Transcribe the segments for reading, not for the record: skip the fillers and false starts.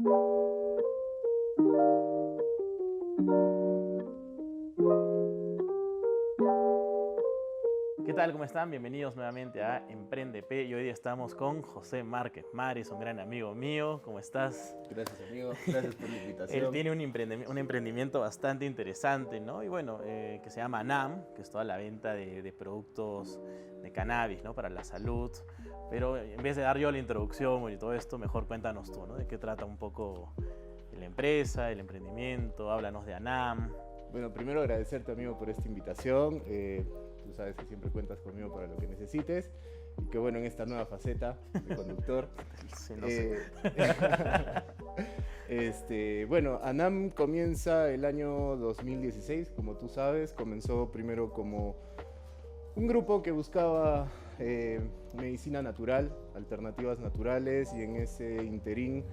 ¿Qué tal? ¿Cómo están? Bienvenidos nuevamente a Emprende P y hoy día estamos con José Márquez Maris, un gran amigo mío. ¿Cómo estás? Gracias, amigo. Gracias por la Él invitación. tiene un emprendimiento bastante interesante, ¿no? Y bueno, que se llama NAM, que es toda la venta de productos de cannabis, ¿no? Para la salud. Pero en vez de dar yo la introducción y todo esto, mejor cuéntanos tú, ¿no? De qué trata un poco la empresa, el emprendimiento, háblanos de ANAM. Bueno, primero agradecerte, amigo, por esta invitación. Tú sabes que siempre cuentas conmigo para lo que necesites. Y que bueno, en esta nueva faceta de conductor. Sí, no sé. Bueno, ANAM comienza el año 2016, como tú sabes. Comenzó primero como un grupo que buscaba medicina natural, alternativas naturales, y en ese interín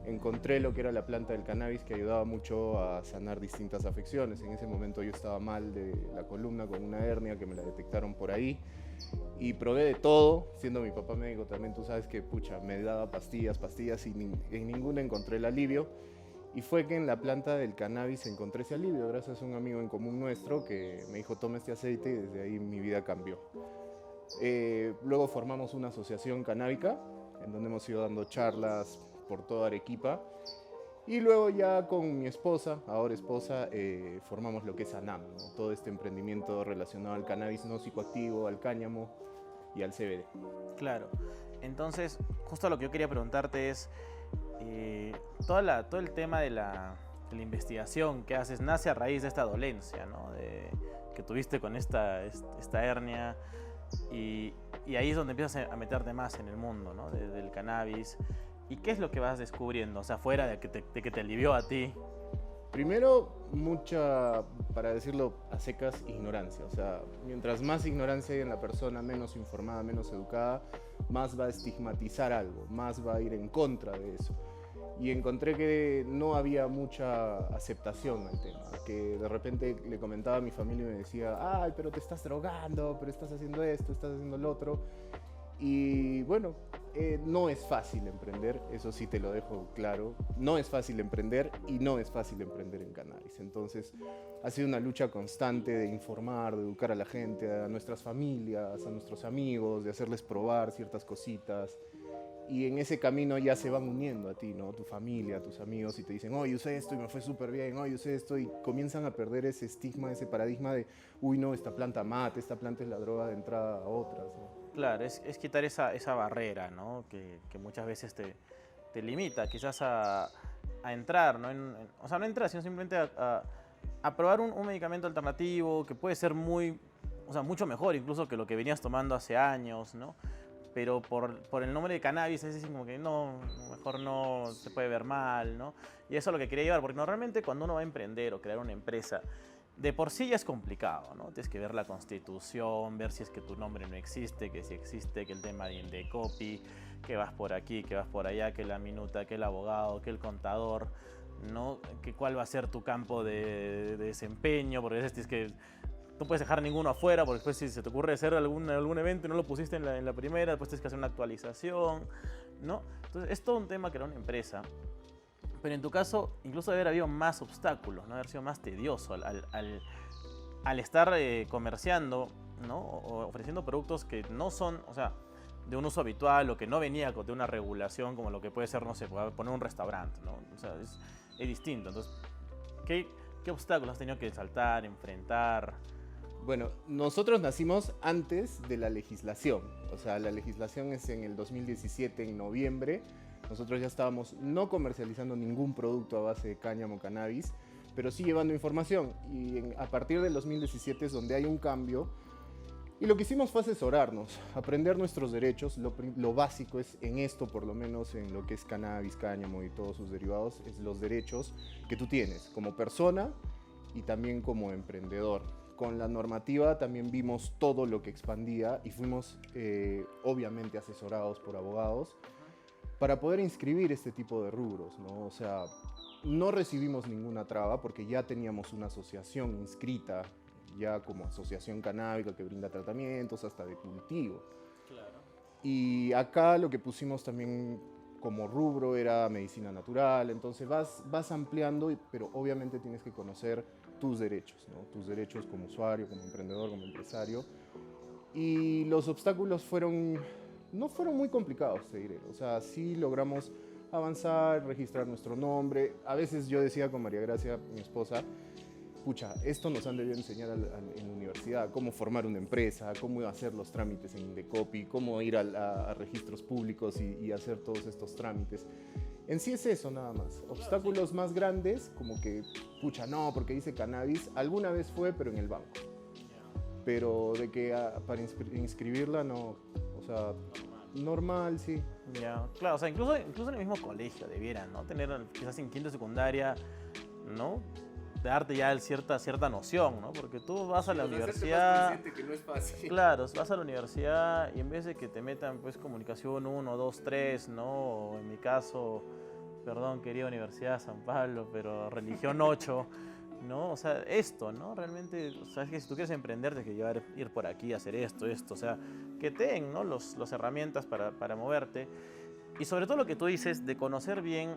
encontré lo que era la planta del cannabis, que ayudaba mucho a sanar distintas afecciones. En ese momento yo estaba mal de la columna con una hernia que me la detectaron por ahí y probé de todo, siendo mi papá médico también. Tú sabes que pucha, me daba pastillas y en ninguna encontré el alivio. Y fue que en la planta del cannabis encontré ese alivio gracias a un amigo en común nuestro que me dijo toma este aceite, y desde ahí mi vida cambió. Luego formamos una asociación canábica en donde hemos ido dando charlas por toda Arequipa, y luego ya con mi esposa, ahora esposa, formamos lo que es ANAM, ¿no? Todo este emprendimiento relacionado al cannabis no psicoactivo, al cáñamo y al CBD. Claro. Entonces, justo lo que yo quería preguntarte es, todo el tema de la investigación que haces nace a raíz de esta dolencia, ¿no? Que tuviste con esta hernia y ahí es donde empiezas a meterte más en el mundo, ¿no? Del cannabis. ¿Y qué es lo que vas descubriendo? O sea, fuera de que te alivió a ti. Primero, mucha, para decirlo a secas, ignorancia. O sea, mientras más ignorancia hay en la persona, menos informada, menos educada, más va a estigmatizar algo, más va a ir en contra de eso. Y encontré que no había mucha aceptación al tema, que de repente le comentaba a mi familia y me decía, ay, pero te estás drogando, pero estás haciendo esto, estás haciendo lo otro. Y bueno, no es fácil emprender, eso sí te lo dejo claro. No es fácil emprender y no es fácil emprender en cannabis. Entonces ha sido una lucha constante de informar, de educar a la gente, a nuestras familias, a nuestros amigos, de hacerles probar ciertas cositas. Y en ese camino ya se van uniendo a ti, ¿no? Tu familia, tus amigos, y te dicen, oye, usé esto y me fue súper bien, oye, usé esto, y comienzan a perder ese estigma, ese paradigma de, uy, no, esta planta mata, esta planta es la droga de entrada a otras, ¿no? Claro, es quitar esa barrera, ¿no? Que muchas veces te limita quizás a entrar, ¿no? O sea, no entrar, sino simplemente a probar un medicamento alternativo que puede ser o sea, mucho mejor incluso que lo que venías tomando hace años, ¿no? Pero por el nombre de cannabis es decir, como que no, mejor no, se puede ver mal, ¿no? Y eso es lo que quería llevar, porque normalmente cuando uno va a emprender o crear una empresa, de por sí ya es complicado, ¿no? Tienes que ver la constitución, ver si es que tu nombre no existe, que si existe, que el tema de copy, que vas por aquí, que vas por allá, que la minuta, que el abogado, que el contador, ¿no? Que cuál va a ser tu campo de desempeño, porque a veces tienes que no puedes dejar ninguno afuera, porque después si se te ocurre hacer algún evento y no lo pusiste en la primera, después tienes que hacer una actualización, ¿no? Entonces es todo un tema crear una empresa. Pero en tu caso, incluso debe haber habido más obstáculos, ¿no? Haber sido más tedioso al estar comerciando, ¿no? O ofreciendo productos que no son, o sea, de un uso habitual o que no venía de una regulación como lo que puede ser, no sé, poner un restaurante, ¿no? O sea, es distinto. Entonces, ¿qué obstáculos has tenido que saltar, enfrentar? Bueno, nosotros nacimos antes de la legislación. O sea, la legislación es en el 2017, en noviembre. Nosotros ya estábamos no comercializando ningún producto a base de cáñamo cannabis, pero sí llevando información. Y a partir del 2017 es donde hay un cambio. Y lo que hicimos fue asesorarnos, aprender nuestros derechos. Lo básico es en esto, por lo menos en lo que es cannabis, cáñamo y todos sus derivados, es los derechos que tú tienes como persona y también como emprendedor. Con la normativa también vimos todo lo que expandía y fuimos obviamente asesorados por abogados para poder inscribir este tipo de rubros, ¿no? O sea, no recibimos ninguna traba porque ya teníamos una asociación inscrita, ya como asociación canábica que brinda tratamientos hasta de cultivo. Claro. Y acá lo que pusimos también como rubro era medicina natural, entonces vas ampliando, pero obviamente tienes que conocer tus derechos, ¿no? Tus derechos como usuario, como emprendedor, como empresario. Y los obstáculos no fueron muy complicados, te diré. O sea, sí logramos avanzar, registrar nuestro nombre. A veces yo decía con María Gracia, mi esposa, pucha, esto nos han debido enseñar en la universidad, cómo formar una empresa, cómo hacer los trámites en Indecopi, cómo ir a registros públicos y hacer todos estos trámites. En sí es eso nada más. Obstáculos más grandes, como que, pucha, no, porque dice cannabis, alguna vez fue, pero en el banco. Pero de que para inscribirla, no, o sea, normal, sí. Ya, claro, o sea, incluso en el mismo colegio debieran, ¿no? Tener quizás en quinto de secundaria, ¿no? Darte ya cierta noción, ¿no? Porque tú vas a la universidad... Que no es fácil. Claro, vas a la universidad y en vez de que te metan pues comunicación 1, 2, 3, ¿no? O en mi caso, perdón, querida Universidad de San Pablo, pero religión 8, ¿no? O sea, esto, ¿no? Realmente, o sea, es que si tú quieres emprender, tienes que ir por aquí, hacer esto, o sea, que tengan, ¿no? Las herramientas para moverte. Y sobre todo lo que tú dices, de conocer bien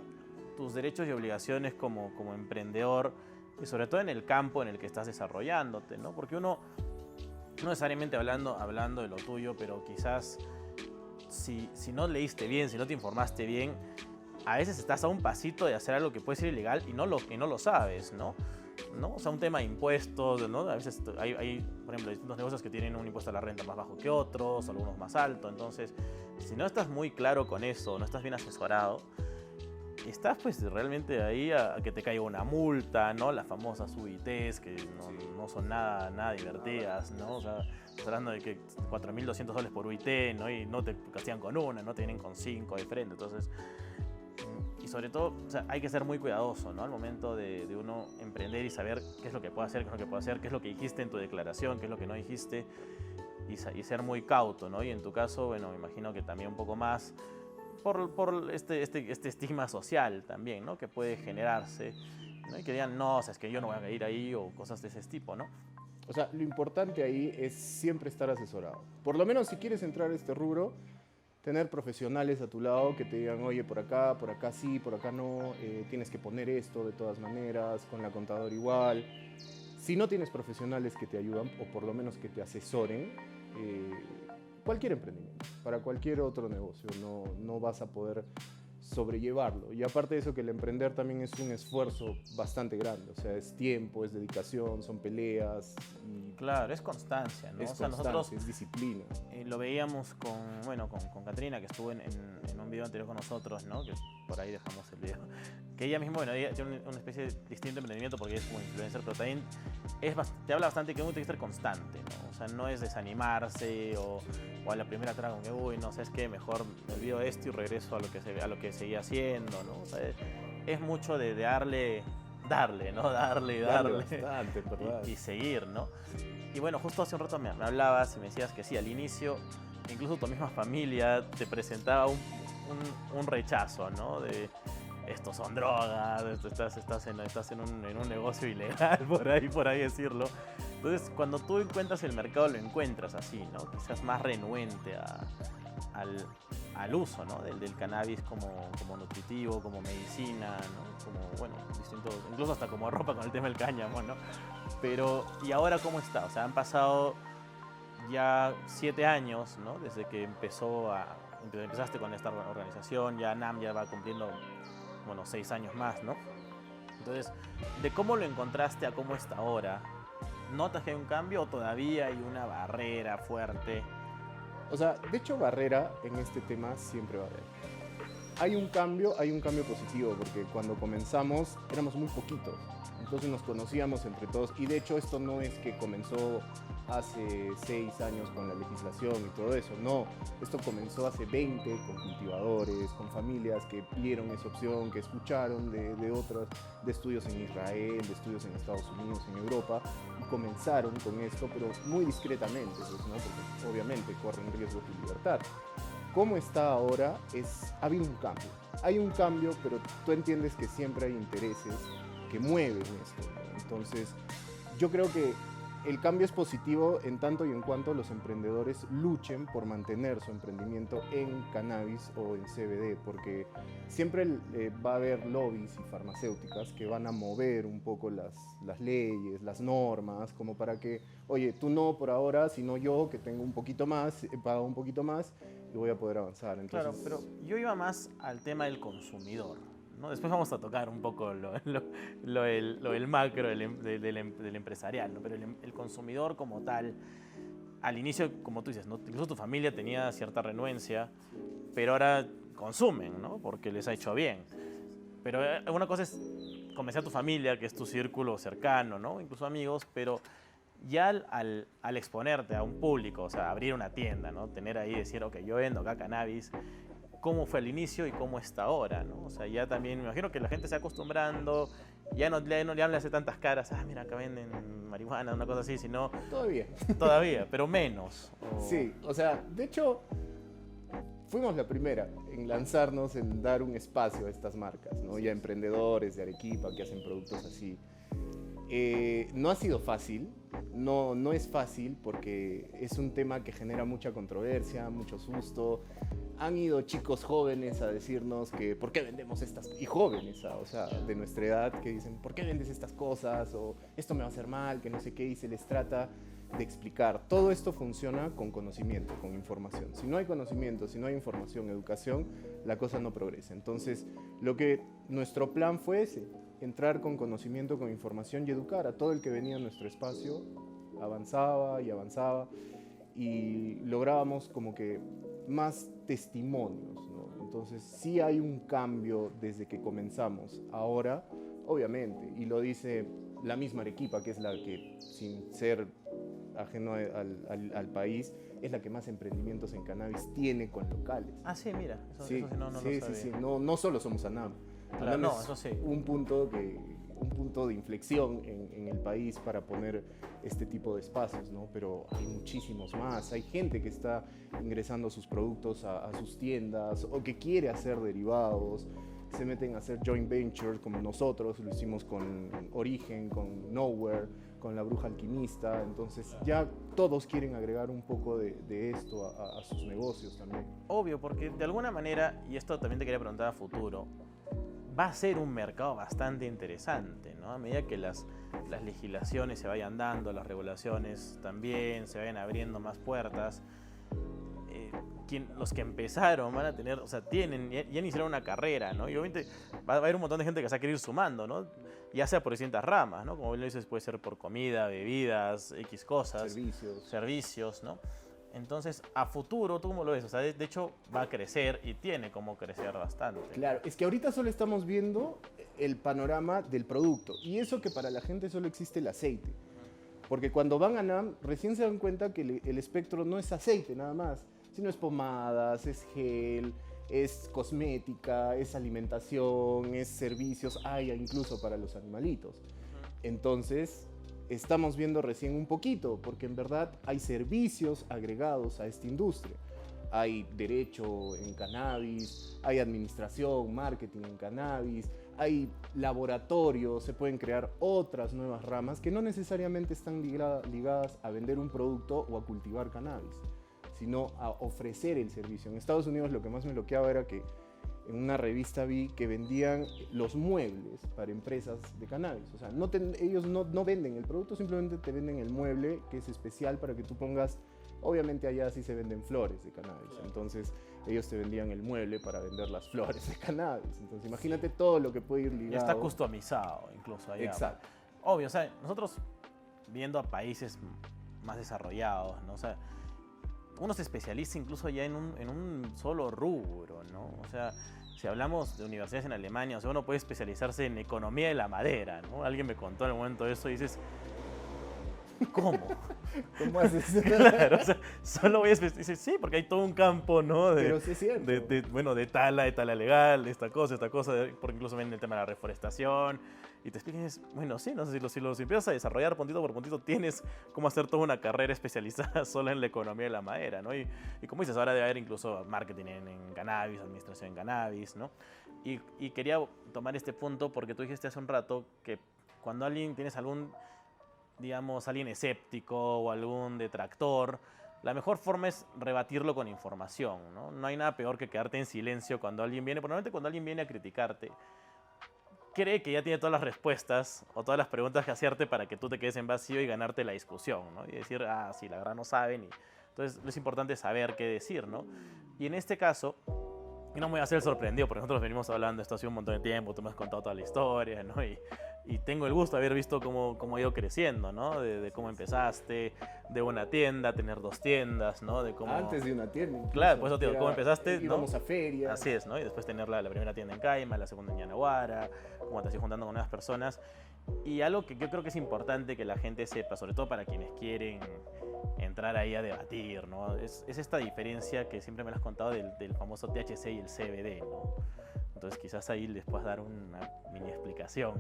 tus derechos y obligaciones como emprendedor, y sobre todo en el campo en el que estás desarrollándote, ¿no? Porque uno, no necesariamente hablando de lo tuyo, pero quizás si no leíste bien, si no te informaste bien, a veces estás a un pasito de hacer algo que puede ser ilegal y no lo sabes, ¿no? O sea, un tema de impuestos, ¿no? A veces hay, por ejemplo, distintos negocios que tienen un impuesto a la renta más bajo que otros, algunos más alto. Entonces, si no estás muy claro con eso, no estás bien asesorado, estás pues realmente ahí a que te caiga una multa, ¿no? Las famosas UITs que no son nada divertidas, ¿no? O sea, estás hablando de que $4.200 por UIT, ¿no? Y no te castigan con una, no te vienen con 5 de frente. Entonces, y sobre todo, o sea, hay que ser muy cuidadoso, ¿no? Al momento de uno emprender y saber qué es lo que puede hacer, qué es lo que puede hacer, qué es lo que dijiste en tu declaración, qué es lo que no dijiste, y ser muy cauto, ¿no? Y en tu caso, bueno, me imagino que también un poco más por este estigma social también, ¿no? Que puede generarse, ¿no? Y que digan, no, o sea, es que yo no voy a ir ahí o cosas de ese tipo, ¿no? O sea, lo importante ahí es siempre estar asesorado. Por lo menos si quieres entrar a este rubro, tener profesionales a tu lado que te digan, oye, por acá sí, por acá no, tienes que poner esto de todas maneras, con la contadora igual. Si no tienes profesionales que te ayudan, o por lo menos que te asesoren, cualquier emprendimiento, para cualquier otro negocio, no vas a poder sobrellevarlo. Y aparte de eso, que el emprender también es un esfuerzo bastante grande, o sea, es tiempo, es dedicación, son peleas. Claro, es constancia, ¿no? Es o sea, constancia, nosotros es disciplina. Lo veíamos con Catrina, que estuvo en un video anterior con nosotros, ¿no? Que por ahí dejamos el video. Que ella misma, bueno, ella tiene una especie de distinto emprendimiento porque es como influencer, pero también te habla bastante que uno tiene que ser constante, ¿no? O sea, no es desanimarse o a la primera traga como que, uy, no sé, es que mejor me olvido de esto y regreso a lo que seguía haciendo, ¿no? O sea, es mucho de darle, ¿no? Darle bastante, ¿verdad? Y seguir, ¿no? Y bueno, justo hace un rato me hablabas y me decías que sí, al inicio, incluso tu misma familia te presentaba un rechazo, ¿no? De estos son drogas, estás en un negocio ilegal, por ahí decirlo. Entonces, cuando tú encuentras el mercado, lo encuentras así, ¿no? Quizás más renuente al uso, ¿no? del cannabis como nutritivo, como medicina, ¿no? Como, bueno, distintos, incluso hasta como ropa con el tema del cáñamo, ¿no? Pero, ¿y ahora cómo está? O sea, han pasado ya 7 años, ¿no? Desde que empezaste con esta organización, ya NAM ya va cumpliendo, bueno, 6 años más, ¿no? Entonces, de cómo lo encontraste a cómo está ahora, ¿notas que hay un cambio o todavía hay una barrera fuerte? O sea, de hecho, barrera en este tema siempre va a haber. Hay un cambio positivo, porque cuando comenzamos éramos muy poquitos. Entonces nos conocíamos entre todos. Y de hecho esto no es que comenzó hace 6 años con la legislación y todo eso. No, esto comenzó hace 20 con cultivadores, con familias que vieron esa opción, que escucharon de otros, de estudios en Israel, de estudios en Estados Unidos, en Europa. Y comenzaron con esto, pero muy discretamente, pues, ¿no? Porque obviamente corren riesgo tu libertad. ¿Cómo está ahora? Ha habido un cambio. Hay un cambio, pero tú entiendes que siempre hay intereses que mueven esto, ¿no? Entonces, yo creo que el cambio es positivo en tanto y en cuanto los emprendedores luchen por mantener su emprendimiento en cannabis o en CBD, porque siempre va a haber lobbies y farmacéuticas que van a mover un poco las leyes, las normas, como para que, oye, tú no por ahora, sino yo que tengo un poquito más, he pagado un poquito más y voy a poder avanzar. Claro, Entonces, pero yo iba más al tema del consumidor, ¿no? Después vamos a tocar un poco lo del macro del empresarial, ¿no? Pero el consumidor como tal, al inicio, como tú dices, ¿no? Incluso tu familia tenía cierta renuencia, pero ahora consumen, ¿no? Porque les ha hecho bien. Pero una cosa es convencer a tu familia, que es tu círculo cercano, ¿no? Incluso amigos, pero ya al exponerte a un público, o sea, abrir una tienda, ¿no? Tener ahí, decir, ok, yo vendo acá cannabis, ¿cómo fue al inicio y cómo está ahora, ¿no? O sea, ya también me imagino que la gente se va acostumbrando, ya no le hace tantas caras, mira, acá venden marihuana, una cosa así, sino todavía. todavía, pero menos. Sí, o sea, de hecho, fuimos la primera en lanzarnos, en dar un espacio a estas marcas, ¿no? Y a emprendedores de Arequipa que hacen productos así. No ha sido fácil, no es fácil porque es un tema que genera mucha controversia, mucho susto. Han ido chicos jóvenes a decirnos que ¿por qué vendemos estas? Y jóvenes, o sea, de nuestra edad, que dicen ¿por qué vendes estas cosas? O esto me va a hacer mal, que no sé qué, y se les trata de explicar. Todo esto funciona con conocimiento, con información. Si no hay conocimiento, si no hay información, educación, la cosa no progresa. Entonces, nuestro plan fue ese, entrar con conocimiento, con información y educar a todo el que venía a nuestro espacio. Avanzaba y avanzaba y lográbamos como que más testimonios, ¿no? Entonces sí hay un cambio desde que comenzamos ahora, obviamente, y lo dice la misma Arequipa, que es la que, sin ser ajeno al país, es la que más emprendimientos en cannabis tiene con locales. Ah, sí, mira, eso Sí, sí no lo sí, sabía. sí, sí. No solo somos ANAM. Claro, ANAM no, es eso sí. un punto de inflexión en el país para poner este tipo de espacios, ¿no? Pero hay muchísimos más. Hay gente que está ingresando sus productos a sus tiendas o que quiere hacer derivados. Se meten a hacer joint ventures como nosotros, lo hicimos con Origen, con Nowhere, con La Bruja Alquimista. Entonces ya todos quieren agregar un poco de esto a sus negocios también. Obvio, porque de alguna manera, y esto también te quería preguntar a futuro, va a ser un mercado bastante interesante, ¿no? A medida que las legislaciones se vayan dando, las regulaciones también, se vayan abriendo más puertas, los que empezaron van a tener, o sea, ya iniciaron una carrera, ¿no? Y obviamente va a haber un montón de gente que se va a querer ir sumando, ¿no? Ya sea por distintas ramas, ¿no? Como bien lo dices, puede ser por comida, bebidas, X cosas. Servicios, ¿no? Entonces, a futuro, ¿tú cómo lo ves? O sea, de hecho, va a crecer y tiene como crecer bastante. Claro, es que ahorita solo estamos viendo el panorama del producto. Y eso que para la gente solo existe el aceite. Porque cuando van a NAM, recién se dan cuenta que el espectro no es aceite nada más, sino es pomadas, es gel, es cosmética, es alimentación, es servicios, hay incluso para los animalitos. Entonces, estamos viendo recién un poquito, porque en verdad hay servicios agregados a esta industria. Hay derecho en cannabis, hay administración, marketing en cannabis, hay laboratorios, se pueden crear otras nuevas ramas que no necesariamente están ligadas a vender un producto o a cultivar cannabis, sino a ofrecer el servicio. En Estados Unidos lo que más me bloqueaba era que en una revista vi que vendían los muebles para empresas de cannabis. O sea, ellos no venden el producto, simplemente te venden el mueble que es especial para que tú pongas. Obviamente allá sí se venden flores de cannabis, entonces ellos te vendían el mueble para vender las flores de cannabis. Entonces imagínate todo lo que puede ir ligado. Ya está customizado incluso allá. Exacto. Obvio, o sea, nosotros viendo a países más desarrollados, ¿no? O sea, uno se especializa incluso ya en un solo rubro, ¿no? O sea, si hablamos de universidades en Alemania, o sea, uno puede especializarse en economía de la madera, ¿no? Alguien me contó en el momento eso y dices, ¿cómo? ¿Cómo haces? Claro, o sea, solo voy a especializar. Sí, porque hay todo un campo, ¿no? Pero sí es cierto. De tala legal, de esta cosa, porque incluso ven el tema de la reforestación. Y te explican, bueno, sí, no sé si los empiezas a desarrollar puntito por puntito, tienes cómo hacer toda una carrera especializada solo en la economía de la madera, ¿no? Y como dices, ahora debe haber incluso marketing en cannabis, administración en cannabis, ¿no? Y quería tomar este punto porque tú dijiste hace un rato que cuando tienes algún digamos, alguien escéptico o algún detractor, la mejor forma es rebatirlo con información, ¿no? No hay nada peor que quedarte en silencio cuando alguien viene, probablemente cuando alguien viene a criticarte, cree que ya tiene todas las respuestas o todas las preguntas que hacerte para que tú te quedes en vacío y ganarte la discusión, ¿no? Y decir, ah, sí, la verdad no saben. Entonces es importante saber qué decir, ¿no? Y en este caso, y no me voy a hacer sorprendido, porque nosotros venimos hablando de esto hace un montón de tiempo, tú me has contado toda la historia, ¿no? Y tengo el gusto de haber visto cómo ha ido creciendo, ¿no? De cómo empezaste, de una tienda, tener 2 tiendas, ¿no? De cómo... Antes de una tienda. Incluso, claro, pues eso te digo, cómo empezaste, ¿no? Íbamos a ferias. Así es, ¿no? Y después tener la primera tienda en Caima, la segunda en Yanaguara, cómo te has ido juntando con nuevas personas. Y algo que yo creo que es importante que la gente sepa, sobre todo para quienes quieren entrar ahí a debatir, ¿no? Es esta diferencia que siempre me lo has contado del famoso THC y el CBD, ¿no? Entonces quizás ahí les puedas dar una mini explicación.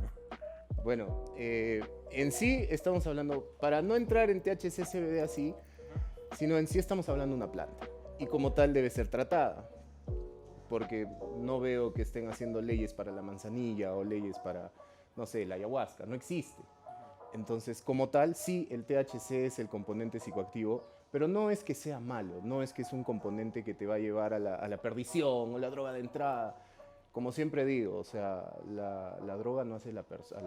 Bueno, en sí estamos hablando, para no entrar en THC, CBD así, sino en sí estamos hablando de una planta. Y como tal debe ser tratada. Porque no veo que estén haciendo leyes para la manzanilla o leyes para, no sé, la ayahuasca. No existe. Entonces, como tal, sí, el THC es el componente psicoactivo, pero no es que sea malo, no es que es un componente que te va a llevar a la perdición o la droga de entrada. Como siempre digo, o sea, la droga no hace a la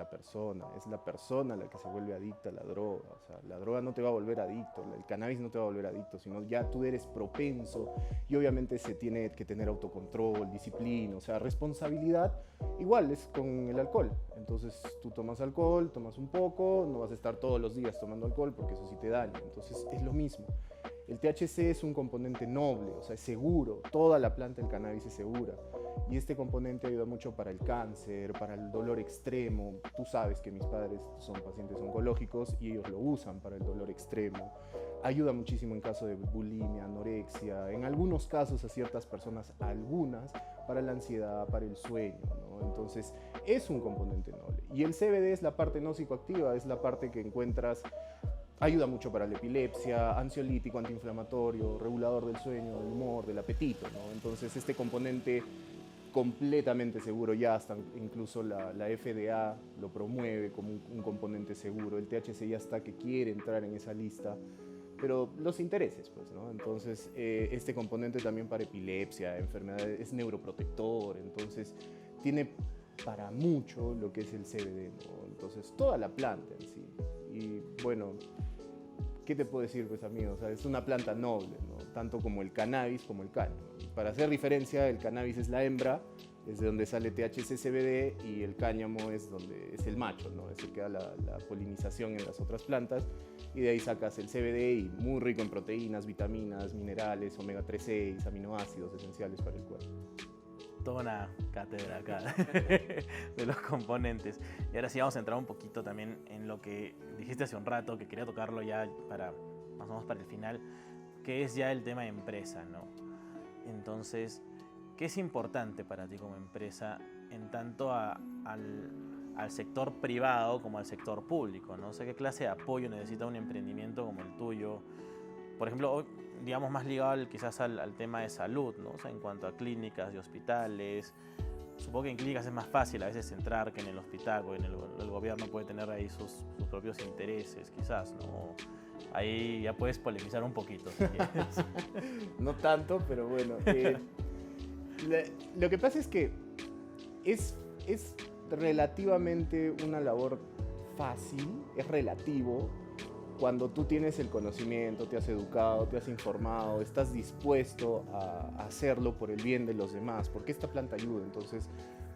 persona, es la persona la que se vuelve adicta a la droga. O sea, la droga no te va a volver adicto, el cannabis no te va a volver adicto, sino ya tú eres propenso y obviamente se tiene que tener autocontrol, disciplina, o sea, responsabilidad. Igual es con el alcohol. Entonces tú tomas alcohol, tomas un poco, no vas a estar todos los días tomando alcohol porque eso sí te daña. Entonces es lo mismo. El THC es un componente noble, o sea, es seguro. Toda la planta del cannabis es segura. Y este componente ayuda mucho para el cáncer, para el dolor extremo. Tú sabes que mis padres son pacientes oncológicos y ellos lo usan para el dolor extremo. Ayuda muchísimo en caso de bulimia, anorexia, en algunos casos a ciertas personas, algunas, para la ansiedad, para el sueño, ¿no? Entonces, es un componente noble. Y el CBD es la parte no psicoactiva, es la parte que encuentras. Ayuda mucho para la epilepsia, ansiolítico, antiinflamatorio, regulador del sueño, del humor, del apetito, ¿no? Entonces este componente completamente seguro, ya hasta incluso la FDA lo promueve como un componente seguro. El THC ya está que quiere entrar en esa lista, pero los intereses, pues, ¿no? Entonces este componente también para epilepsia, enfermedades, es neuroprotector, entonces tiene para mucho lo que es el CBD, ¿no? Entonces toda la planta en sí. Y bueno, ¿qué te puedo decir, pues, amigos? O sea, es una planta noble, ¿no? Tanto como el cannabis como el cáñamo. Para hacer diferencia, el cannabis es la hembra, es de donde sale THC, CBD, y el cáñamo es donde es el macho, ¿no? Es el que da la polinización en las otras plantas, y de ahí sacas el CBD, y muy rico en proteínas, vitaminas, minerales, omega 3, 6, aminoácidos esenciales para el cuerpo. Toda una cátedra acá de los componentes. Y ahora sí vamos a entrar un poquito también en lo que dijiste hace un rato, que quería tocarlo ya para, más o menos para el final, que es ya el tema de empresa, ¿no? Entonces, ¿qué es importante para ti como empresa en tanto al sector privado como al sector público, ¿no? O sea, ¿qué clase de apoyo necesita un emprendimiento como el tuyo? Por ejemplo, hoy, digamos, más ligado quizás al tema de salud, ¿no? O sea, en cuanto a clínicas y hospitales. Supongo que en clínicas es más fácil a veces entrar que en el hospital, porque el gobierno puede tener ahí sus propios intereses, quizás, ¿no? Ahí ya puedes polemizar un poquito, si quieres. No tanto, pero bueno. Lo que pasa es que es relativamente una labor fácil, es relativo, cuando tú tienes el conocimiento, te has educado, te has informado, estás dispuesto a hacerlo por el bien de los demás, porque esta planta ayuda. Entonces,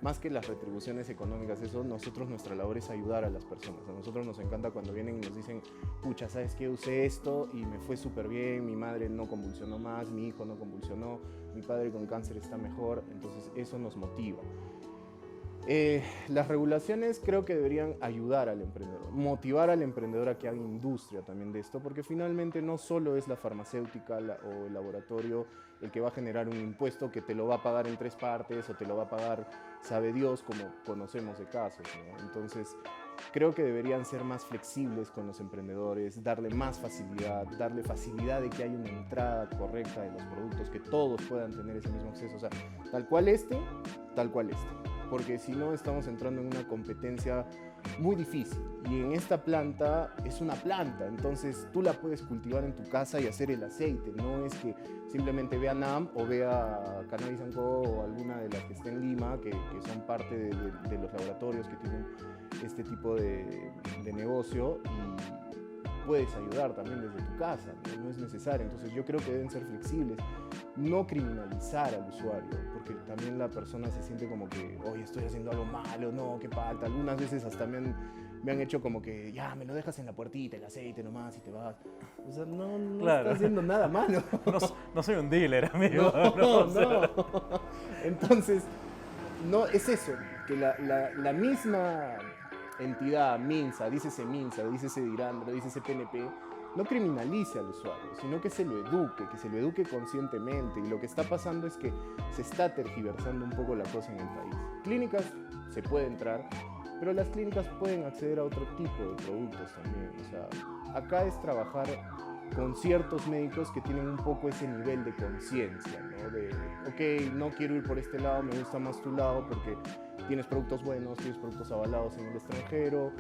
más que las retribuciones económicas, eso, nuestra labor es ayudar a las personas. A nosotros nos encanta cuando vienen y nos dicen, pucha, ¿sabes qué? Usé esto y me fue súper bien, mi madre no convulsionó más, mi hijo no convulsionó, mi padre con cáncer está mejor. Entonces, eso nos motiva. Las regulaciones creo que deberían ayudar al emprendedor, motivar al emprendedor a que haga industria también de esto, porque finalmente no solo es la farmacéutica o el laboratorio el que va a generar un impuesto que te lo va a pagar en 3 partes o te lo va a pagar sabe Dios, como conocemos de casos, ¿no? Entonces creo que deberían ser más flexibles con los emprendedores, darle más facilidad, darle facilidad de que haya una entrada correcta de los productos, que todos puedan tener ese mismo acceso, o sea, tal cual este, porque si no estamos entrando en una competencia muy difícil. Y en esta planta es una planta, entonces tú la puedes cultivar en tu casa y hacer el aceite. No es que simplemente vea NAM o vea Cannabis & Co o alguna de las que está en Lima, que son parte de los laboratorios que tienen este tipo de negocio, y puedes ayudar también desde tu casa, no es necesario. Entonces yo creo que deben ser flexibles, no criminalizar al usuario, porque también la persona se siente como que, oye, estoy haciendo algo malo, no, qué falta. Algunas veces hasta me han hecho como que, ya, me lo dejas en la puertita, el aceite nomás y te vas. O sea, no Claro. estás haciendo nada malo. No soy un dealer, amigo. No. Entonces, no, es eso, que la misma entidad, MINSA, dícese Dirandro, dícese PNP, no criminalice al usuario, sino que se lo eduque conscientemente. Y lo que está pasando es que se está tergiversando un poco la cosa en el país. Clínicas se puede entrar, pero las clínicas pueden acceder a otro tipo de productos también. O sea, acá es trabajar con ciertos médicos que tienen un poco ese nivel de conciencia, ¿no? De, ok, no quiero ir por este lado, me gusta más tu lado porque tienes productos buenos, tienes productos avalados en el extranjero,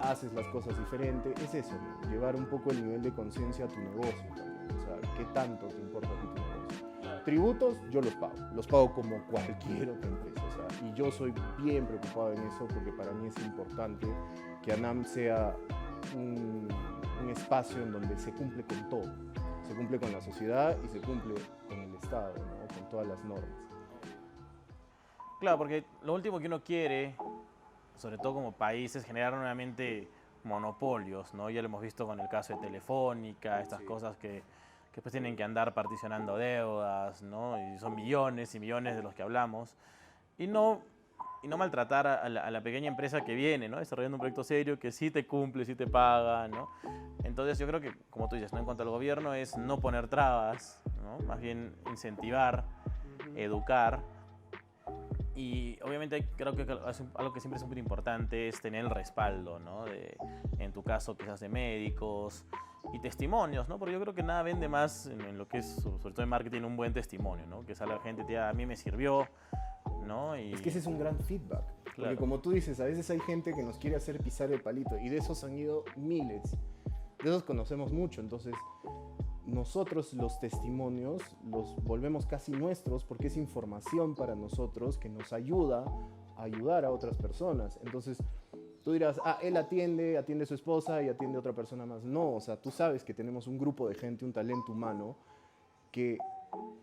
haces las cosas diferentes. Es eso, ¿no? Llevar un poco el nivel de conciencia a tu negocio también. O sea, ¿qué tanto te importa a ti tu negocio? Tributos, yo los pago como cualquier otra empresa. O sea, y yo soy bien preocupado en eso porque para mí es importante que ANAM sea un espacio en donde se cumple con todo. Se cumple con la sociedad y se cumple con el Estado, ¿no? Con todas las normas. Claro, porque lo último que uno quiere, sobre todo como país, es generar nuevamente monopolios, ¿no? Ya lo hemos visto con el caso de Telefónica, estas cosas que pues tienen que andar particionando deudas, ¿no? Y son millones y millones de los que hablamos. Y no maltratar a la pequeña empresa que viene, ¿no? Desarrollando un proyecto serio que sí te cumple, sí te paga, ¿no? Entonces yo creo que, como tú dices, ¿no? En cuanto al gobierno es no poner trabas, ¿no? Más bien incentivar, educar. Y obviamente creo que algo que siempre es muy importante es tener el respaldo, ¿no? En tu caso quizás de médicos y testimonios, ¿no? Porque yo creo que nada vende más en lo que es, sobre todo en marketing, un buen testimonio, ¿no? Que salga la gente y te diga, a mí me sirvió, ¿no? Y es que ese es un gran feedback. Claro. Porque como tú dices, a veces hay gente que nos quiere hacer pisar el palito y de esos han ido miles. De esos conocemos mucho. Entonces, nosotros los testimonios los volvemos casi nuestros porque es información para nosotros que nos ayuda a ayudar a otras personas. Entonces, tú dirás, él atiende a su esposa y atiende a otra persona más. No, o sea, tú sabes que tenemos un grupo de gente, un talento humano que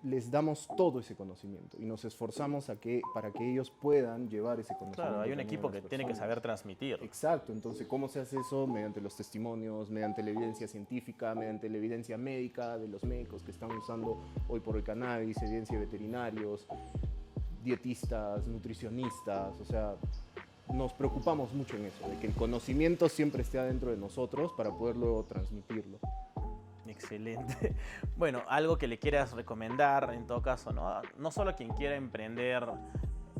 les damos todo ese conocimiento y nos esforzamos para que ellos puedan llevar ese conocimiento. Claro, hay un también equipo a las que tiene que personas. saber transmitir. Exacto, entonces, ¿cómo se hace eso? Mediante los testimonios, mediante la evidencia científica, mediante la evidencia médica de los médicos que están usando hoy por el cannabis, evidencia de veterinarios, dietistas, nutricionistas, o sea, nos preocupamos mucho en eso, de que el conocimiento siempre esté adentro de nosotros para poder luego transmitirlo. Excelente. Bueno, algo que le quieras recomendar, en todo caso, no solo a quien quiera emprender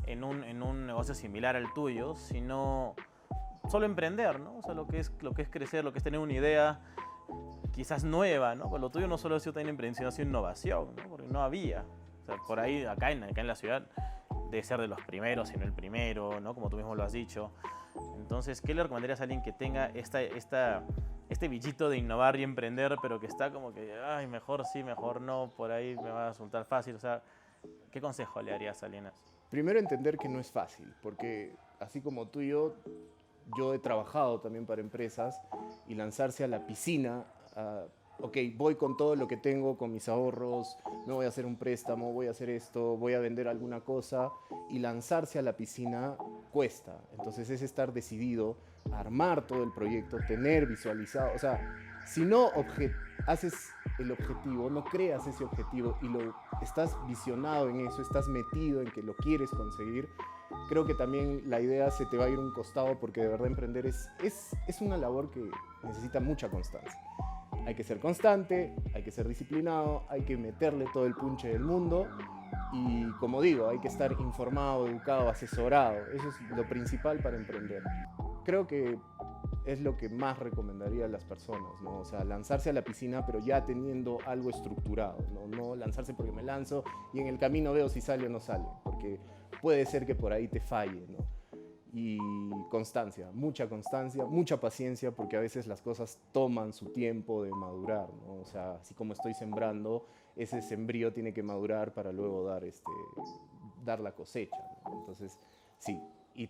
en un negocio similar al tuyo, sino solo emprender, ¿no? O sea, lo que es crecer, lo que es tener una idea quizás nueva, ¿no? Pues lo tuyo no solo ha sido también emprendización, ha sido innovación, ¿no? Porque no había. O sea, por ahí, acá en la ciudad, debe ser de los primeros, si no el primero, ¿no? Como tú mismo lo has dicho. Entonces, ¿qué le recomendarías a alguien que tenga este bichito de innovar y emprender, pero que está como que, ay, mejor sí, mejor no, por ahí me va a resultar fácil? O sea, ¿qué consejo le darías a alguien así? Primero, entender que no es fácil, porque así como tú y yo he trabajado también para empresas y lanzarse a la piscina, ok, voy con todo lo que tengo, con mis ahorros, me voy a hacer un préstamo, voy a hacer esto, voy a vender alguna cosa, y lanzarse a la piscina cuesta. Entonces es estar decidido a armar todo el proyecto, tener visualizado, o sea, si no haces el objetivo, no creas ese objetivo y lo estás visionado en eso, estás metido en que lo quieres conseguir, creo que también la idea se te va a ir un costado, porque de verdad emprender es una labor que necesita mucha constancia. Hay que ser constante, hay que ser disciplinado, hay que meterle todo el punche del mundo y, como digo, hay que estar informado, educado, asesorado. Eso es lo principal para emprender. Creo que es lo que más recomendaría a las personas, ¿no? O sea, lanzarse a la piscina, pero ya teniendo algo estructurado, ¿no? No lanzarse porque me lanzo y en el camino veo si sale o no sale, porque puede ser que por ahí te falle, ¿no? Y constancia, mucha paciencia, porque a veces las cosas toman su tiempo de madurar, ¿no? O sea, así como estoy sembrando, ese sembrío tiene que madurar para luego dar la cosecha, ¿no? Entonces, sí, y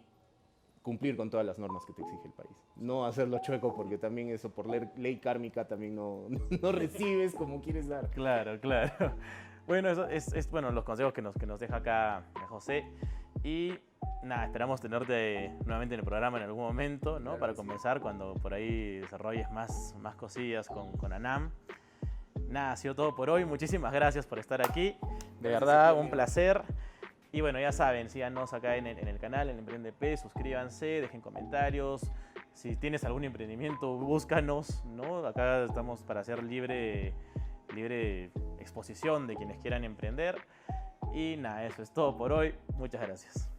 cumplir con todas las normas que te exige el país. No hacerlo chueco, porque también eso por ley kármica también no recibes como quieres dar. Claro, claro. Bueno, eso es bueno, los consejos que nos deja acá José. Y nada, esperamos tenerte nuevamente en el programa en algún momento, ¿no? Claro, Para sí. conversar cuando por ahí desarrolles más cosillas con Anam. Nada, ha sido todo por hoy. Muchísimas gracias por estar aquí. De Gracias verdad, a ti, un amigo. placer. Y bueno, ya saben, síganos acá en el canal, en EmprendeP, suscríbanse, dejen comentarios. Si tienes algún emprendimiento, búscanos, ¿no? Acá estamos para hacer libre exposición de quienes quieran emprender. Y nada, eso es todo por hoy. Muchas gracias.